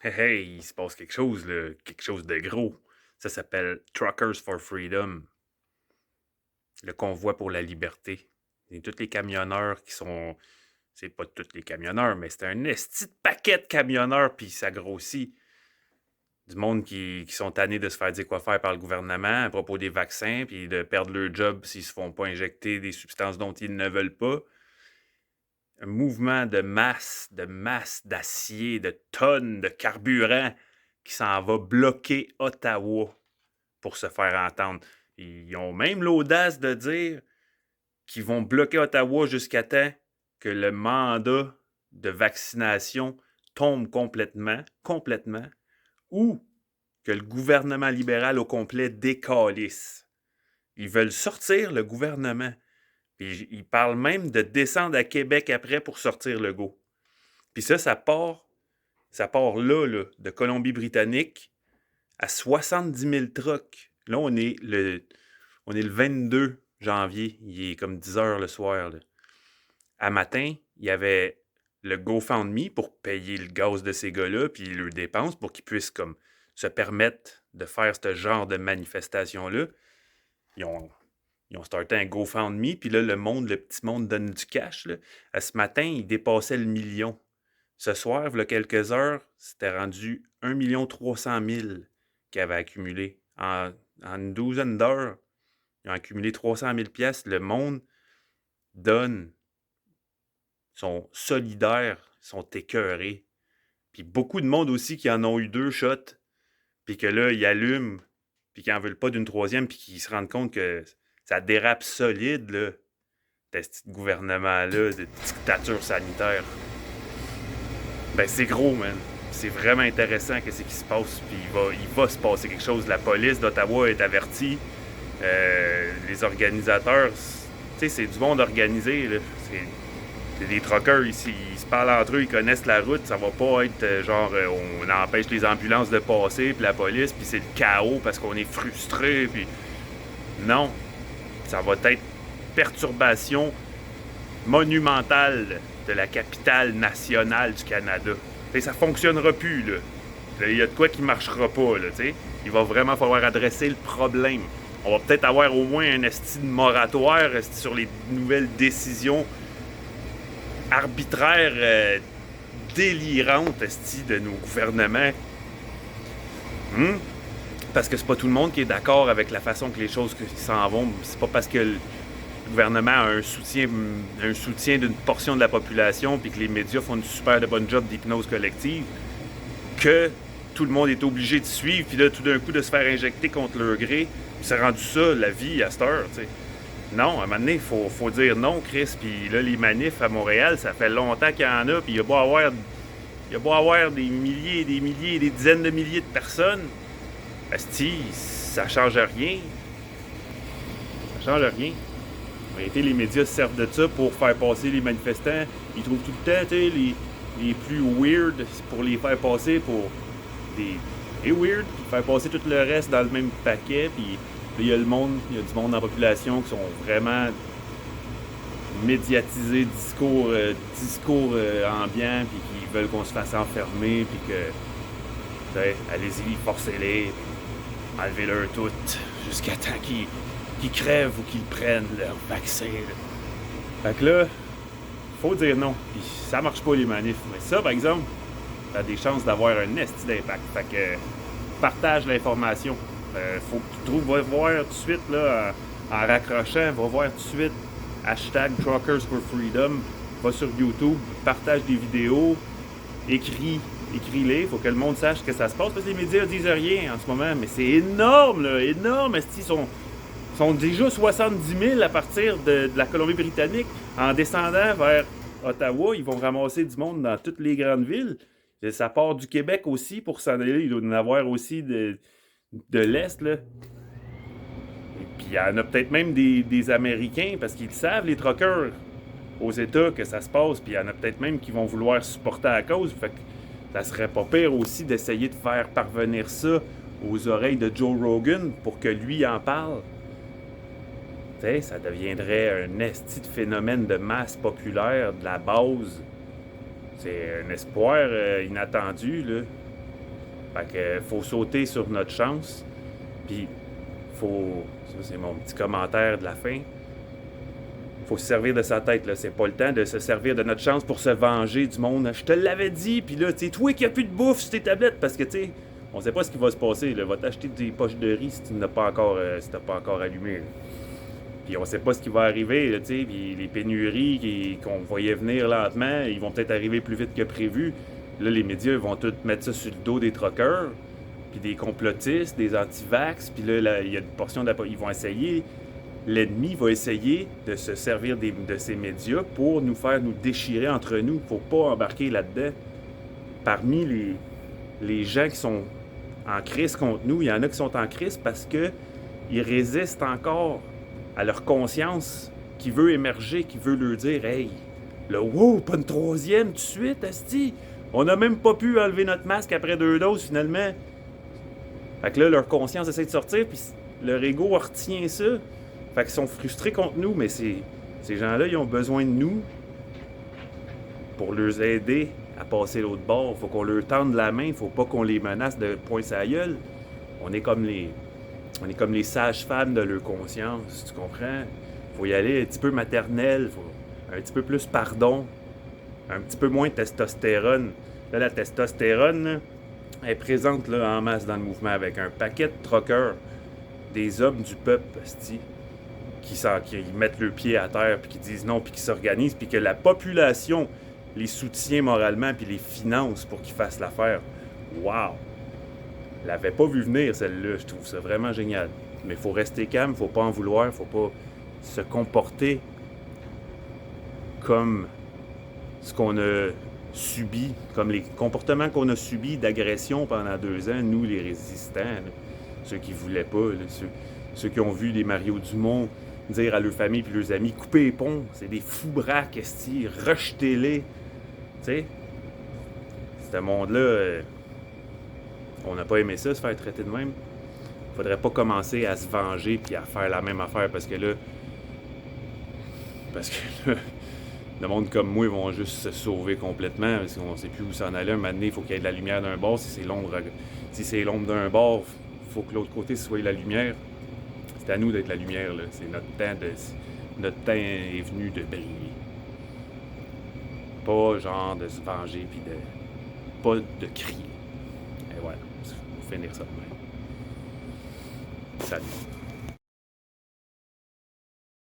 Hey, hey, il se passe quelque chose, là, quelque chose de gros. Ça s'appelle Truckers for Freedom, le convoi pour la liberté. Et tous les camionneurs qui sont. C'est pas tous les camionneurs, mais c'est un esti de paquet de camionneurs, puis ça grossit. Du monde qui sont tannés de se faire dire quoi faire par le gouvernement à propos des vaccins, puis de perdre leur job s'ils se font pas injecter des substances dont ils ne veulent pas. Un mouvement de masse d'acier, de tonnes de carburant qui s'en va bloquer Ottawa pour se faire entendre. Ils ont même l'audace de dire qu'ils vont bloquer Ottawa jusqu'à temps que le mandat de vaccination tombe complètement, ou que le gouvernement libéral au complet décalisse. Ils veulent sortir le gouvernement. Puis ils parlent même de descendre à Québec après pour sortir le go. Puis ça part là, de Colombie-Britannique à 70 000 trucks. Là, on est le 22 janvier. Il est comme 10 heures le soir. Là. À matin, il y avait le GoFundMe pour payer le gaz de ces gars-là, puis leurs dépenses pour qu'ils puissent comme se permettre de faire ce genre de manifestation-là. Ils ont, ils ont starté un GoFundMe, puis là, le petit monde donne du cash. Là. À ce matin, il dépassait le million. Ce soir, il y a quelques heures, c'était rendu 1 300 000 qu'ils avaient accumulé. En une douzaine d'heures, ils ont accumulé 300 000 pièces. Le monde donne, sont solidaires, sont écœurés. Puis beaucoup de monde aussi qui en ont eu deux shots, puis que là, ils allument, puis qui n'en veulent pas d'une troisième, puis qui se rendent compte que ça dérape solide, là, de ce petit gouvernement-là, de dictature sanitaire. Ben, c'est gros, man. C'est vraiment intéressant qu'est-ce qui se passe. Puis il va se passer quelque chose. La police d'Ottawa est avertie. Les organisateurs, tu sais, c'est du monde organisé. Là. C'est des truckers ici. Ils se parlent entre eux, ils connaissent la route. Ça va pas être genre on empêche les ambulances de passer, puis la police, puis c'est le chaos parce qu'on est frustré. Puis non, ça va être perturbation monumentale de la capitale nationale du Canada. T'sais, ça fonctionnera plus, là. Il y a de quoi qui marchera pas, là, t'sais. Il va vraiment falloir adresser le problème. On va peut-être avoir au moins un esti de moratoire sur les nouvelles décisions arbitraires, délirantes, esti, de nos gouvernements. Hum? Parce que c'est pas tout le monde qui est d'accord avec la façon que les choses s'en vont. C'est pas parce que le gouvernement a un soutien d'une portion de la population puis que les médias font une super de bonne job d'hypnose collective que tout le monde est obligé de suivre puis là tout d'un coup de se faire injecter contre leur gré. C'est rendu ça la vie à cette heure, tu sais. Non, à un moment donné, il faut dire non, Chris. Puis là, les manifs à Montréal, ça fait longtemps qu'il y en a. Puis il y a beau avoir des milliers et des milliers et des dizaines de milliers de personnes. Asti, ça change rien. Ça change rien. En réalité, les médias se servent de ça pour faire passer les manifestants. Ils trouvent tout le temps les plus weird pour les faire passer pour des weird, puis faire passer tout le reste dans le même paquet. Puis il y a du monde dans la population qui sont vraiment médiatisés, discours ambiants, puis qui veulent qu'on se fasse enfermer, puis que, allez-y, forcez-les, enlevez-leur tout, jusqu'à temps qu'ils crèvent ou qu'ils prennent leur vaccin. Fait que là, faut dire non. Puis ça marche pas les manifs. Mais ça, par exemple, t'as des chances d'avoir un esti d'impact. Fait que partage l'information. Faut que tu trouves, va voir tout de suite, là, en raccrochant, va voir tout de suite hashtag Truckers for Freedom. Va sur YouTube, partage des vidéos, écris-les, faut que le monde sache que ça se passe, parce que les médias disent rien en ce moment, mais c'est énorme, là, énorme, ils sont déjà 70 000 à partir de la Colombie-Britannique. En descendant vers Ottawa, ils vont ramasser du monde dans toutes les grandes villes. Ça part du Québec aussi pour s'en aller. Il doit y en avoir aussi de l'Est. Là. Et puis il y en a peut-être même des Américains, parce qu'ils savent, les truckers aux États, que ça se passe. Puis il y en a peut-être même qui vont vouloir supporter la cause. Fait que ça serait pas pire aussi d'essayer de faire parvenir ça aux oreilles de Joe Rogan pour que lui en parle. T'sais, ça deviendrait un esti de phénomène de masse populaire de la base. C'est un espoir inattendu, là. Fait que faut sauter sur notre chance. Puis, faut. Ça, c'est mon petit commentaire de la fin. Faut se servir de sa tête, là. C'est pas le temps de se servir de notre chance pour se venger du monde. Je te l'avais dit, puis là, tu sais, toi qui a plus de bouffe sur tes tablettes, parce que, tu sais, on sait pas ce qui va se passer, là. Va t'acheter des poches de riz si tu n'as pas encore, si t'as pas encore allumé, là. Puis on sait pas ce qui va arriver, là, tu sais, puis les pénuries qu'on voyait venir lentement, ils vont peut-être arriver plus vite que prévu. Là, les médias vont tout mettre ça sur le dos des truckers, puis des complotistes, des anti-vax, puis là, il y a une portion de la... Ils vont essayer, l'ennemi va essayer de se servir de ces médias pour nous faire nous déchirer entre nous. Faut pas embarquer là-dedans. Parmi les gens qui sont en crise contre nous, il y en a qui sont en crise parce que ils résistent encore à leur conscience qui veut émerger, qui veut leur dire « Hey, là, wow, pas une troisième tout de suite, asti! On n'a même pas pu enlever notre masque après 2 doses, finalement. » Fait que là, leur conscience essaie de sortir, puis leur ego retient ça. Fait qu'ils sont frustrés contre nous, mais ces gens-là, ils ont besoin de nous pour les aider à passer l'autre bord. Faut qu'on leur tende la main, faut pas qu'on les menace de poing sa gueule. On est comme les sages-femmes de leur conscience, tu comprends? Faut y aller un petit peu maternel, un petit peu plus pardon, un petit peu moins de testostérone. Là, la testostérone, là, elle est présente là, en masse dans le mouvement avec un paquet de truckers, des hommes du peuple, sti, qui mettent le pied à terre, puis qui disent non, puis qui s'organisent, puis que la population les soutient moralement, puis les finance pour qu'ils fassent l'affaire. Wow! Je l'avais pas vu venir, celle-là. Je trouve ça vraiment génial. Mais il faut rester calme, faut pas en vouloir, faut pas se comporter comme ce qu'on a subi, comme les comportements qu'on a subis d'agression pendant 2 ans, nous, les résistants, là, ceux qui voulaient pas, là, ceux qui ont vu les Mario Dumont dire à leur famille et leurs amis « Coupez les ponts, c'est des fous braques, esti, rejetez-les. » Tu sais, ce monde-là, on n'a pas aimé ça, se faire traiter de même. Faudrait pas commencer à se venger puis à faire la même affaire parce que là, le monde comme moi, ils vont juste se sauver complètement parce qu'on sait plus où s'en aller. Un moment donné, il faut qu'il y ait de la lumière d'un bord. Si c'est l'ombre d'un bord, il faut que l'autre côté soit la lumière. C'est à nous d'être la lumière, là. C'est notre temps est venu de briller. Pas genre de se venger puis pas de crier. Et voilà, faut finir ça de même. Salut.